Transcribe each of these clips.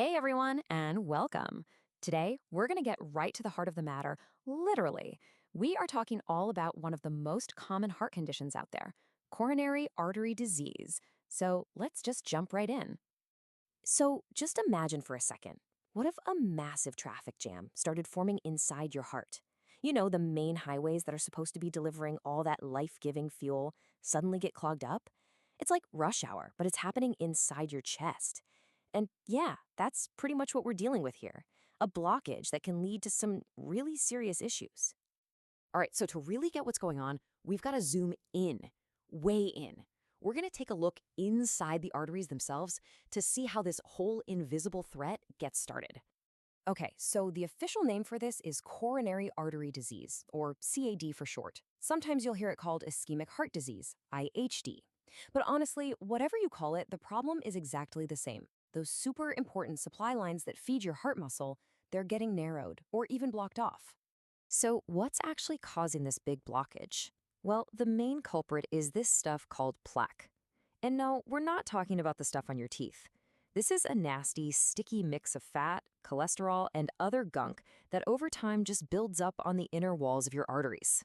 Hey everyone, and welcome. Today, we're going to get right to the heart of the matter, literally. We are talking all about one of the most common heart conditions out there, coronary artery disease. So let's just jump right in. So just imagine for a second, what if a massive traffic jam started forming inside your heart? You know, the main highways that are supposed to be delivering all that life-giving fuel suddenly get clogged up? It's like rush hour, but it's happening inside your chest. And yeah, that's pretty much what we're dealing with here. A blockage that can lead to some really serious issues. All right, so to really get what's going on, we've got to zoom in, way in. We're going to take a look inside the arteries themselves to see how this whole invisible threat gets started. Okay, so the official name for this is coronary artery disease, or CAD for short. Sometimes you'll hear it called ischemic heart disease, IHD. But honestly, whatever you call it, the problem is exactly the same. Those super important supply lines that feed your heart muscle, they're getting narrowed or even blocked off. So what's actually causing this big blockage? Well, the main culprit is this stuff called plaque. And no, we're not talking about the stuff on your teeth. This is a nasty, sticky mix of fat, cholesterol, and other gunk that over time just builds up on the inner walls of your arteries.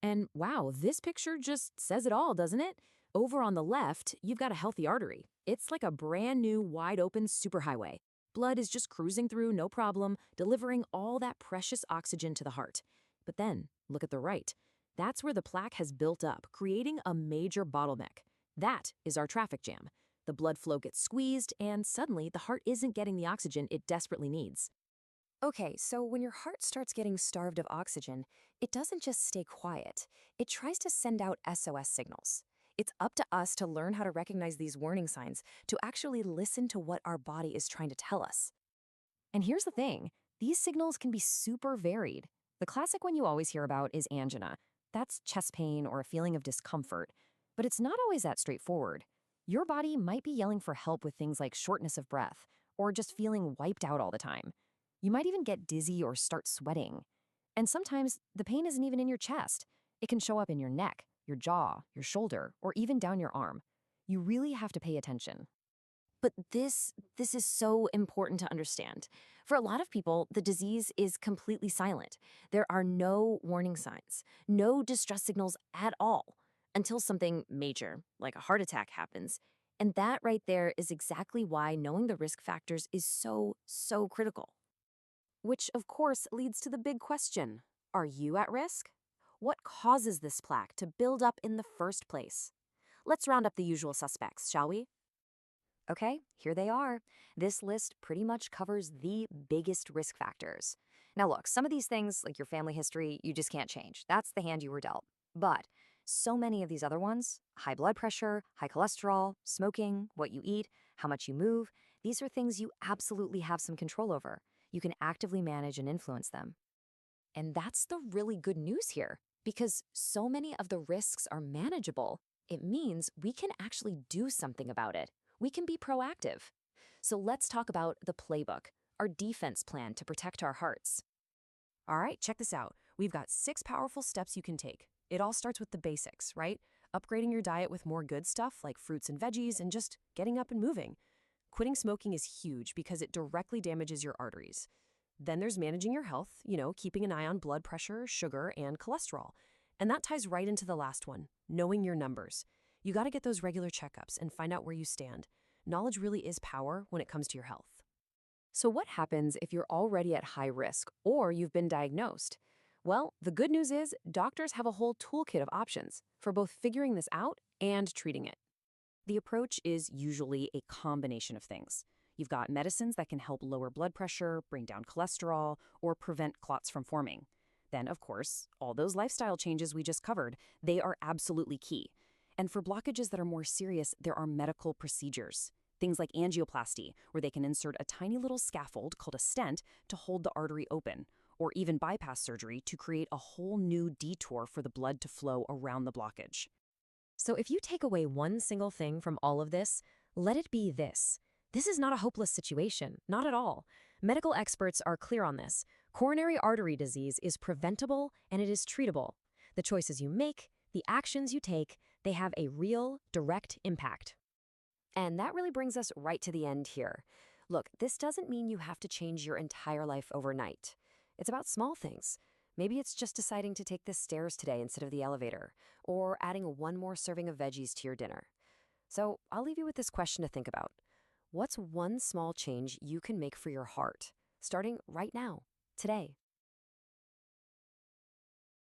And wow, this picture just says it all, doesn't it? Over on the left, you've got a healthy artery. It's like a brand new, wide open superhighway. Blood is just cruising through, no problem, delivering all that precious oxygen to the heart. But then, look at the right. That's where the plaque has built up, creating a major bottleneck. That is our traffic jam. The blood flow gets squeezed, and suddenly the heart isn't getting the oxygen it desperately needs. Okay, so when your heart starts getting starved of oxygen, it doesn't just stay quiet. It tries to send out SOS signals. It's up to us to learn how to recognize these warning signs, to actually listen to what our body is trying to tell us. And here's the thing, these signals can be super varied. The classic one you always hear about is angina. That's chest pain or a feeling of discomfort. But it's not always that straightforward. Your body might be yelling for help with things like shortness of breath, or just feeling wiped out all the time. You might even get dizzy or start sweating. And sometimes the pain isn't even in your chest. It can show up in your neck, your jaw, your shoulder, or even down your arm. You really have to pay attention. But this is so important to understand. For a lot of people, the disease is completely silent. There are no warning signs, no distress signals at all, until something major, like a heart attack, happens. And that right there is exactly why knowing the risk factors is so critical. Which, of course, leads to the big question. Are you at risk? What causes this plaque to build up in the first place? Let's round up the usual suspects, shall we? Okay, here they are. This list pretty much covers the biggest risk factors. Now look, some of these things, like your family history, you just can't change. That's the hand you were dealt. But so many of these other ones, high blood pressure, high cholesterol, smoking, what you eat, how much you move, these are things you absolutely have some control over. You can actively manage and influence them. And that's the really good news here, because so many of the risks are manageable. It means we can actually do something about it. We can be proactive. So let's talk about the playbook, our defense plan to protect our hearts. All right, check this out. We've got 6 powerful steps you can take. It all starts with the basics, right? Upgrading your diet with more good stuff like fruits and veggies and just getting up and moving. Quitting smoking is huge because it directly damages your arteries. Then there's managing your health, keeping an eye on blood pressure, sugar, and cholesterol. And that ties right into the last one, knowing your numbers. You got to get those regular checkups and find out where you stand. Knowledge really is power when it comes to your health. So what happens if you're already at high risk or you've been diagnosed? Well, the good news is doctors have a whole toolkit of options for both figuring this out and treating it. The approach is usually a combination of things. You've got medicines that can help lower blood pressure, bring down cholesterol, or prevent clots from forming. Then, of course, all those lifestyle changes we just covered, they are absolutely key. And for blockages that are more serious, there are medical procedures. Things like angioplasty, where they can insert a tiny little scaffold called a stent to hold the artery open, or even bypass surgery to create a whole new detour for the blood to flow around the blockage. So if you take away one single thing from all of this, let it be this. This is not a hopeless situation, not at all. Medical experts are clear on this. Coronary artery disease is preventable and it is treatable. The choices you make, the actions you take, they have a real, direct impact. And that really brings us right to the end here. Look, this doesn't mean you have to change your entire life overnight. It's about small things. Maybe it's just deciding to take the stairs today instead of the elevator, or adding one more serving of veggies to your dinner. So I'll leave you with this question to think about. What's one small change you can make for your heart, starting right now, today?